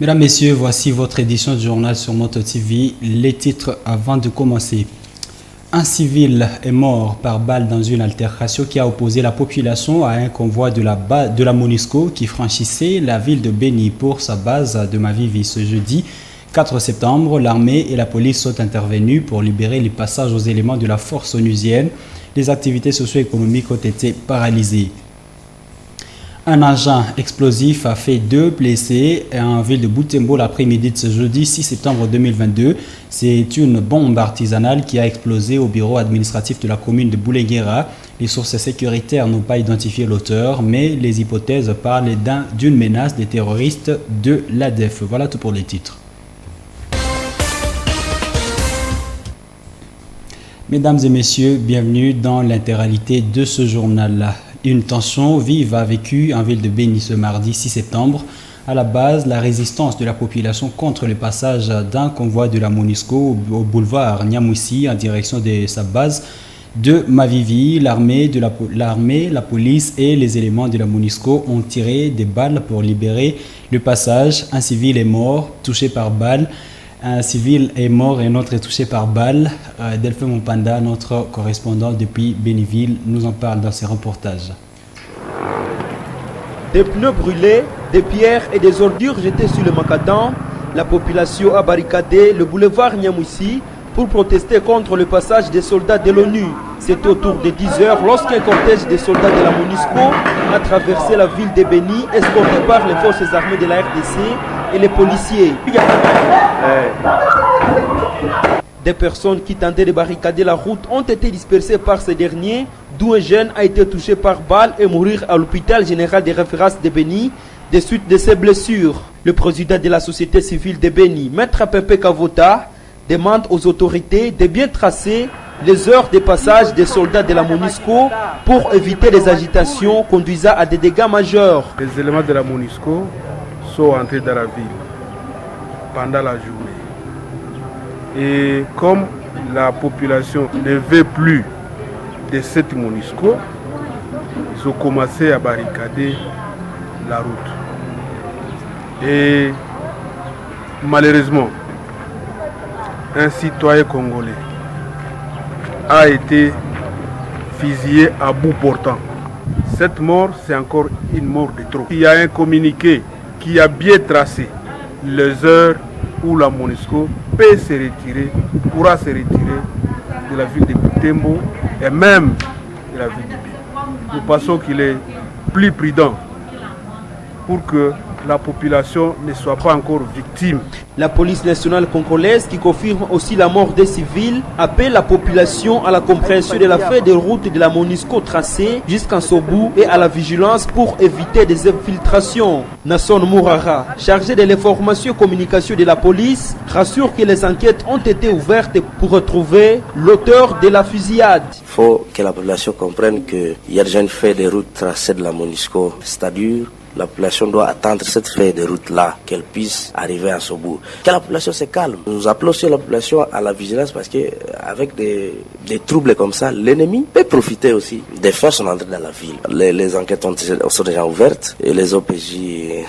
Mesdames, Messieurs, voici votre édition du journal sur Moto TV. Les titres avant de commencer. Un civil est mort par balle dans une altercation qui a opposé la population à un convoi de la MONUSCO qui franchissait la ville de Béni pour sa base de Mavivi. Ce jeudi 4 septembre, l'armée et la police sont intervenus pour libérer les passages aux éléments de la force onusienne. Les activités socio-économiques ont été paralysées. Un agent explosif a fait 2 blessés en ville de Butembo l'après-midi de ce jeudi 6 septembre 2022. C'est une bombe artisanale qui a explosé au bureau administratif de la commune de Boulenguera. Les sources sécuritaires n'ont pas identifié l'auteur, mais les hypothèses parlent d'une menace des terroristes de l'ADF. Voilà tout pour les titres. Mesdames et messieurs, bienvenue dans l'intégralité de ce journal-là. Une tension vive a vécu en ville de Béni ce mardi 6 septembre. À la base, la résistance de la population contre le passage d'un convoi de la MONUSCO au boulevard Niamoussi en direction de sa base de Mavivi. L'armée, la police et les éléments de la MONUSCO ont tiré des balles pour libérer le passage. Un civil est mort, touché par balle. Un civil est mort et un autre est touché par balle. Delphin Mompanda, notre correspondant depuis Béniville, nous en parle dans ses reportages. Des pneus brûlés, des pierres et des ordures jetées sur le macadam. La population a barricadé le boulevard Niamoussi pour protester contre le passage des soldats de l'ONU. C'était autour de 10 heures lorsqu'un cortège des soldats de la MONUSCO a traversé la ville de Béni, escorté par les forces armées de la RDC et les policiers. Des personnes qui tentaient de barricader la route ont été dispersées par ces derniers, d'où un jeune a été touché par balle et mourir à l'hôpital général de référence de Béni des suites de ses blessures. Le président de la société civile de Béni, Maître Pepe Kavota, demande aux autorités de bien tracer les heures de passage des soldats de la MONUSCO pour éviter les agitations conduisant à des dégâts majeurs. Les éléments de la MONUSCO sont entrés dans la ville pendant la journée. Et comme la population ne veut plus de cette MONUSCO, ils ont commencé à barricader la route. Et malheureusement, un citoyen congolais a été fusillé à bout portant. Cette mort, c'est encore une mort de trop. Il y a un communiqué qui a bien tracé les heures où la MONUSCO peut se retirer, pourra se retirer de la ville de Butembo et même de la ville de Béni. Nous pensons qu'il est plus prudent pour que la population ne soit pas encore victime. La police nationale congolaise, qui confirme aussi la mort des civils, appelle la population à la compréhension de la feuille de route de la MONUSCO tracée jusqu'en Sobou et à la vigilance pour éviter des infiltrations. Nasson Mourara, chargé de l'information et communication de la police, rassure que les enquêtes ont été ouvertes pour retrouver l'auteur de la fusillade. Il faut que la population comprenne qu'il y a déjà une feuille de route tracée de la MONUSCO, c'est-à-dire la population doit attendre cette feuille de route-là, qu'elle puisse arriver à son bout. Que la population se calme. Nous appelons aussi la population à la vigilance parce qu'avec des troubles comme ça, l'ennemi peut profiter aussi des forces sont entrées dans la ville. Les enquêtes sont déjà ouvertes et les OPJ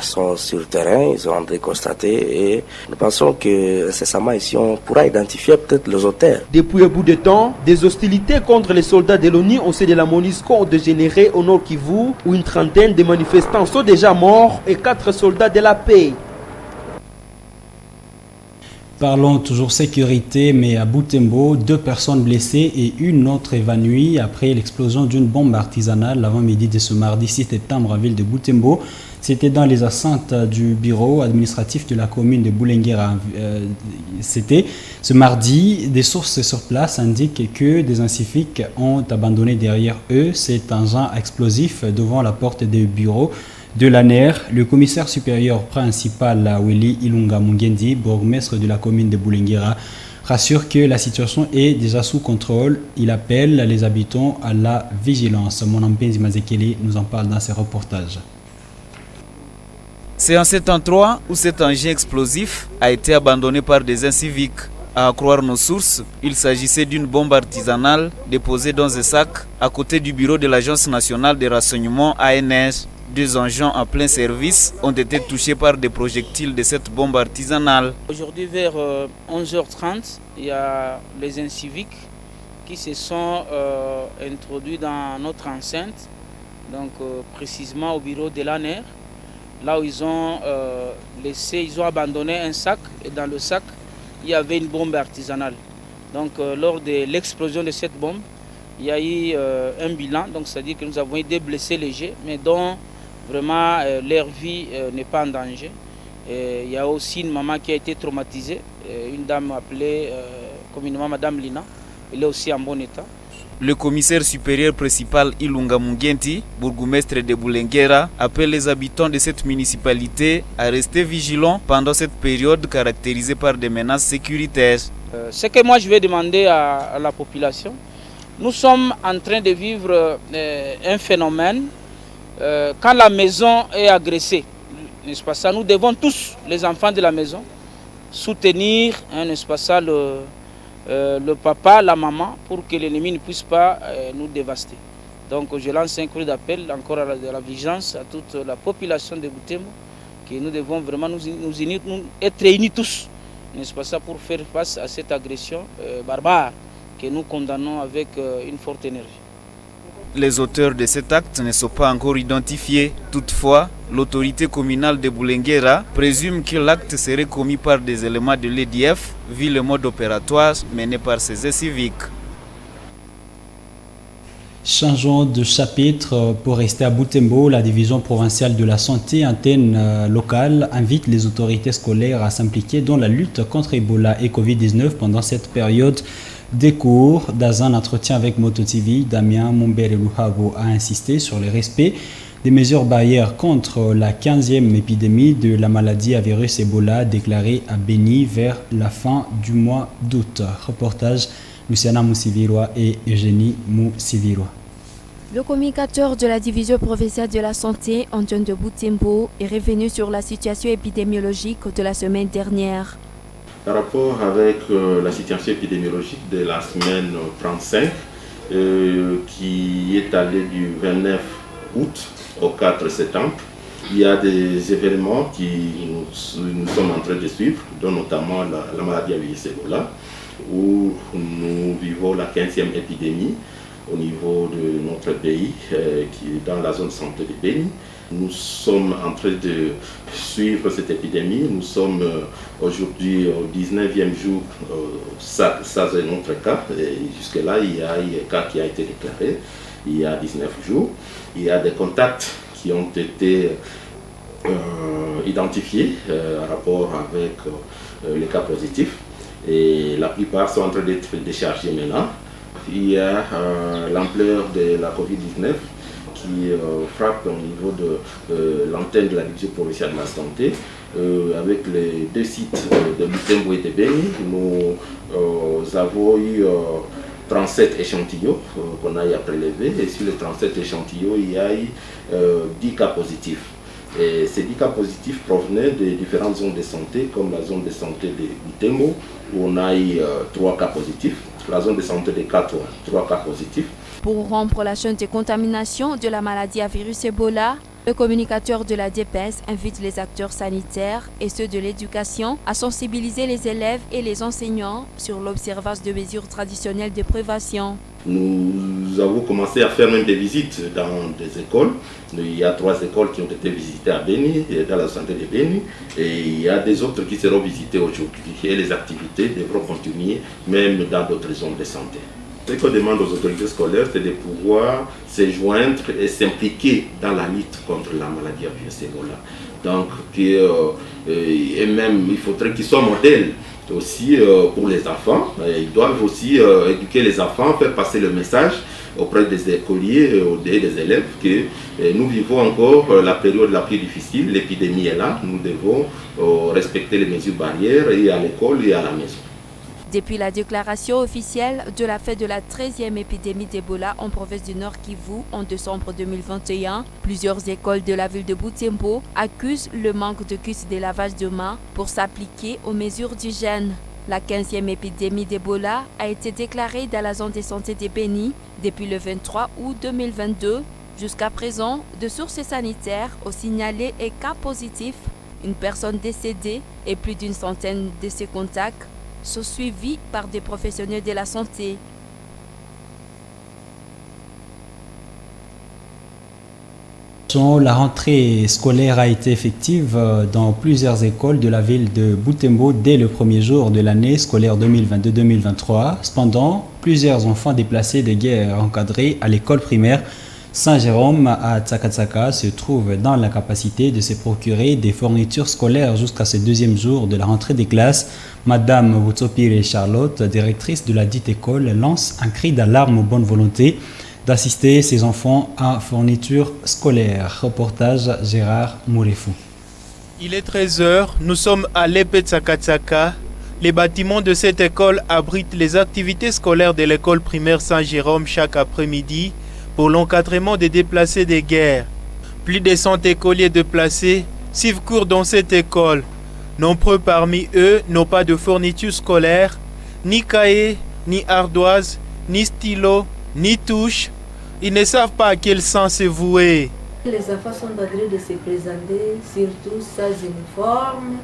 sont sur le terrain, ils sont en train de constater et nous pensons que incessamment ici on pourra identifier peut-être les auteurs. Depuis un bout de temps, des hostilités contre les soldats de l'ONU au sein de la MONUSCO ont dégénéré au Nord Kivu où une trentaine de manifestants sont déjà morts et 4 soldats de la paix. Parlons toujours sécurité, mais à Butembo, 2 personnes blessées et une autre évanouie après l'explosion d'une bombe artisanale l'avant-midi de ce mardi 6 septembre en ville de Butembo. C'était dans les enceintes du bureau administratif de la commune de Boulenguera. C'était ce mardi. Des sources sur place indiquent que des inciviques ont abandonné derrière eux cet engin explosif devant la porte du bureau de l'ANER. Le commissaire supérieur principal, Willy Ilunga Mungendi, bourgmestre de la commune de Boulenguera, rassure que la situation est déjà sous contrôle. Il appelle les habitants à la vigilance. Monampenzi Mazekele nous en parle dans ses reportages. C'est en cet endroit où cet engin explosif a été abandonné par des inciviques. À croire nos sources, il s'agissait d'une bombe artisanale déposée dans un sac à côté du bureau de l'Agence nationale de renseignement ANR 2 engins en plein service ont été touchés par des projectiles de cette bombe artisanale. Aujourd'hui vers 11h30, il y a les inciviques qui se sont introduits dans notre enceinte, donc précisément au bureau de l'ANER, là où ils ont abandonné un sac, et dans le sac, il y avait une bombe artisanale. Donc lors de l'explosion de cette bombe, il y a eu un bilan, donc c'est-à-dire que nous avons eu des blessés légers, mais dont vraiment leur vie n'est pas en danger. Et il y a aussi une maman qui a été traumatisée, une dame appelée communément Madame Lina, elle est aussi en bon état. Le commissaire supérieur principal Ilunga Mungenti, bourgmestre de Boulenguera, appelle les habitants de cette municipalité à rester vigilants pendant cette période caractérisée par des menaces sécuritaires. Ce que moi je vais demander à la population, nous sommes en train de vivre un phénomène quand la maison est agressée, n'est-ce pas ça? Nous devons tous, les enfants de la maison, soutenir, n'est-ce pas ça, le papa, la maman, pour que l'ennemi ne puisse pas nous dévaster. Donc je lance un cri d'appel encore à la vigilance à toute la population de Butembo, que nous devons vraiment nous être réunis tous, n'est-ce pas ça, pour faire face à cette agression barbare que nous condamnons avec une forte énergie. Les auteurs de cet acte ne sont pas encore identifiés. Toutefois, l'autorité communale de Boulenguera présume que l'acte serait commis par des éléments de l'EDF, vu le mode opératoire mené par ces civiques. Changeons de chapitre pour rester à Butembo. La division provinciale de la santé, antenne locale, invite les autorités scolaires à s'impliquer dans la lutte contre Ebola et Covid-19 pendant cette période des cours. Dans un entretien avec Moto TV, Damien Mumbere-Luhabo a insisté sur le respect des mesures barrières contre la 15e épidémie de la maladie à virus Ebola déclarée à Beni vers la fin du mois d'août. Reportage Luciana Moussiviroa et Eugénie Moussiviroa. Le communicateur de la division provinciale de la santé, Antoine de Butembo, est revenu sur la situation épidémiologique de la semaine dernière. Par rapport avec la situation épidémiologique de la semaine 35, qui est allée du 29 août au 4 septembre, il y a des événements qui nous sommes en train de suivre, dont notamment la maladie à virus Ebola, où nous vivons la 15e épidémie au niveau de notre pays, qui est dans la zone santé de Beni. Nous sommes en train de suivre cette épidémie. Nous sommes aujourd'hui au 19e jour, ça c'est notre cas. Jusque-là, il y a un cas qui a été déclaré il y a 19 jours. Il y a des contacts qui ont été identifiés en rapport avec les cas positifs. Et la plupart sont en train d'être déchargés maintenant. Il y a l'ampleur de la Covid-19 qui frappe au niveau de l'antenne de la division provinciale de la santé. Avec les 2 sites de Butembo et de Beni, nous avons eu 37 échantillons qu'on a eu à prélever. Et sur les 37 échantillons, il y a eu 10 cas positifs. Et ces 10 cas positifs provenaient de différentes zones de santé, comme la zone de santé de Butembo, où on a eu 3 cas positifs. La zone de santé de 4, 3 cas positifs. Pour rompre la chaîne de contamination de la maladie à virus Ebola, le communicateur de la DPS invite les acteurs sanitaires et ceux de l'éducation à sensibiliser les élèves et les enseignants sur l'observance de mesures traditionnelles de prévention. Nous avons commencé à faire même des visites dans des écoles. Il y a 3 écoles qui ont été visitées à Beni, dans la santé de Beni, et il y a des autres qui seront visitées aujourd'hui. Et les activités devront continuer même dans d'autres zones de santé. Ce qu'on demande aux autorités scolaires, c'est de pouvoir se joindre et s'impliquer dans la lutte contre la maladie à virus Ebola. Donc, et même, il faudrait qu'ils soient modèles aussi pour les enfants. Ils doivent aussi éduquer les enfants, faire passer le message auprès des écoliers et des élèves que nous vivons encore la période la plus difficile, l'épidémie est là, nous devons respecter les mesures barrières et à l'école et à la maison. Depuis la déclaration officielle de la fin de la 13e épidémie d'Ebola en province du Nord Kivu en décembre 2021, plusieurs écoles de la ville de Butembo accusent le manque de kits de lavage de mains pour s'appliquer aux mesures d'hygiène. La 15e épidémie d'Ebola a été déclarée dans la zone de santé de Beni depuis le 23 août 2022 Jusqu'à présent, de sources sanitaires ont signalé un cas positif, une personne décédée et plus d'une centaine de ses contacts sont suivis par des professionnels de la santé. La rentrée scolaire a été effective dans plusieurs écoles de la ville de Butembo dès le premier jour de l'année scolaire 2022-2023. Cependant, plusieurs enfants déplacés de guerre encadrés à l'école primaire Saint-Jérôme à Tsakatsaka se trouvent dans l'incapacité de se procurer des fournitures scolaires jusqu'à ce deuxième jour de la rentrée des classes. Madame Wutsopire Charlotte, directrice de la dite école, lance un cri d'alarme aux bonnes volontés d'assister ses enfants à fournitures scolaires. Reportage Gérard Mourefou. Il est 13h, nous sommes à l'Épée Tsakatsaka. Les bâtiments de cette école abritent les activités scolaires de l'école primaire Saint-Jérôme chaque après-midi pour l'encadrement des déplacés des guerres. Plus de 100 écoliers déplacés suivent cours dans cette école. Nombreux parmi eux n'ont pas de fournitures scolaires, ni cahiers, ni ardoises, ni stylos, ni touches. Ils ne savent pas à quel sens se vouer. Les enfants sont en train de se présenter, surtout sans uniforme,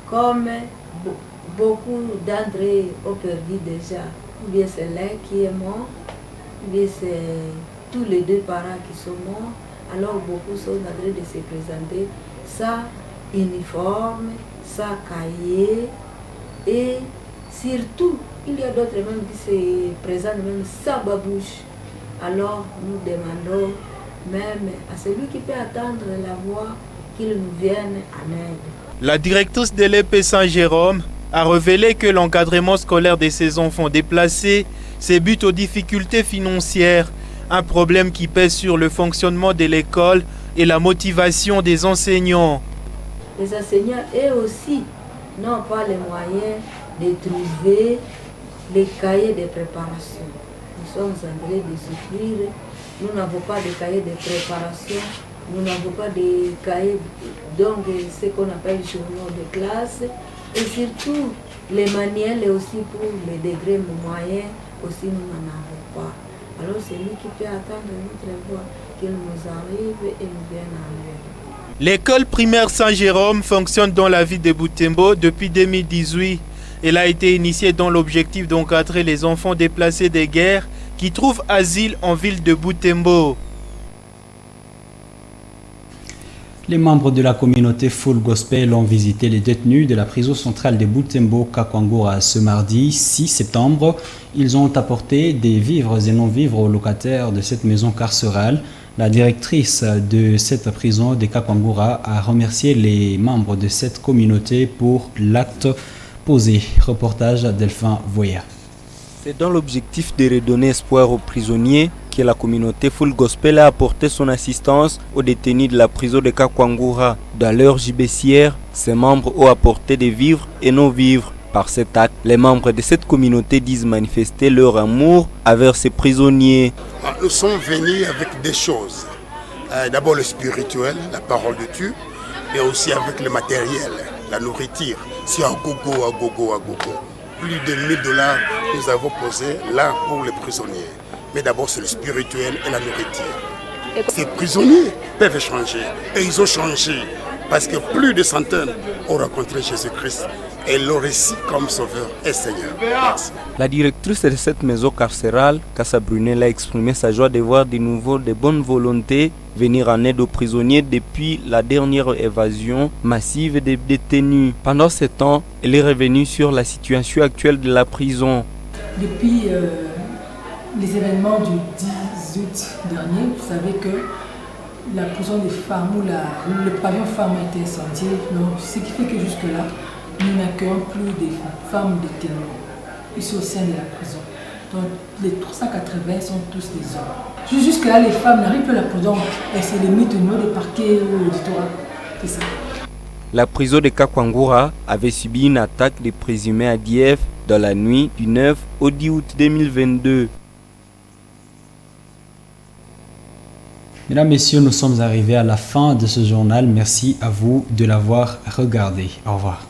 comme beaucoup d'entre eux ont perdu déjà. Ou bien c'est l'un qui est mort, ou bien c'est tous les deux parents qui sont morts. Alors beaucoup sont en train de se présenter sans uniforme, sans cahier, et surtout, il y a d'autres même qui se présentent même sans babouche. Alors nous demandons même à celui qui peut attendre la voix qu'il nous vienne en aide. La directrice de l'Épée Saint-Jérôme a révélé que l'encadrement scolaire de ses enfants déplacés se bute aux difficultés financières, un problème qui pèse sur le fonctionnement de l'école et la motivation des enseignants. Les enseignants, eux aussi, n'ont pas les moyens de trouver les cahiers de préparation. Nous sommes en train de souffrir. Nous n'avons pas de cahiers de préparation. Nous n'avons pas de cahiers, donc ce qu'on appelle journaux de classe. Et surtout, les manuels aussi pour les degrés moyens, aussi nous n'en avons pas. Alors c'est lui qui peut attendre notre voix, qu'il nous arrive et nous vienne en aide. L'école primaire Saint-Jérôme fonctionne dans la ville de Butembo depuis 2018. Elle a été initiée dans l'objectif d'encadrer les enfants déplacés des guerres qui trouvent asile en ville de Butembo. Les membres de la communauté Full Gospel ont visité les détenus de la prison centrale de Butembo Kakwangura ce mardi 6 septembre. Ils ont apporté des vivres et non-vivres aux locataires de cette maison carcérale. La directrice de cette prison de Kakwangura a remercié les membres de cette communauté pour l'acte posé. Reportage Delphin Voya. C'est dans l'objectif de redonner espoir aux prisonniers que la communauté Full Gospel a apporté son assistance aux détenus de la prison de Kakwangura. Dans leur gibecière, ses membres ont apporté des vivres et non-vivres. Par cet acte, les membres de cette communauté disent manifester leur amour envers ces prisonniers. Nous sommes venus avec des choses. D'abord le spirituel, la parole de Dieu, mais aussi avec le matériel, la nourriture. C'est à gogo, à gogo, à gogo. Plus de $1000 nous avons posé là pour les prisonniers. Mais d'abord c'est le spirituel et la nourriture. Ces prisonniers peuvent changer. Et ils ont changé parce que plus de centaines ont rencontré Jésus-Christ et l'ont reçu comme sauveur et Seigneur. Merci. La directrice de cette maison carcérale, Cassa Brunel, a exprimé sa joie de voir de nouveau de bonnes volontés venir en aide aux prisonniers depuis la dernière évasion massive des détenus. Pendant ce temps, elle est revenue sur la situation actuelle de la prison. Depuis les événements du 10 août dernier, vous savez que la prison des femmes ou le pavillon femmes a été incendié. Donc, ce qui fait que jusque-là, nous n'accueillons plus des femmes détenues ici au sein de la prison. Donc les 380 sont tous des hommes. Jusque-là, les femmes n'arrivent plus à la prison et c'est limite au niveau des parquets ou l'auditorat. C'est ça. La prison de Kakwangura avait subi une attaque de présumés ADF dans la nuit du 9 au 10 août 2022. Mesdames, Messieurs, nous sommes arrivés à la fin de ce journal. Merci à vous de l'avoir regardé. Au revoir.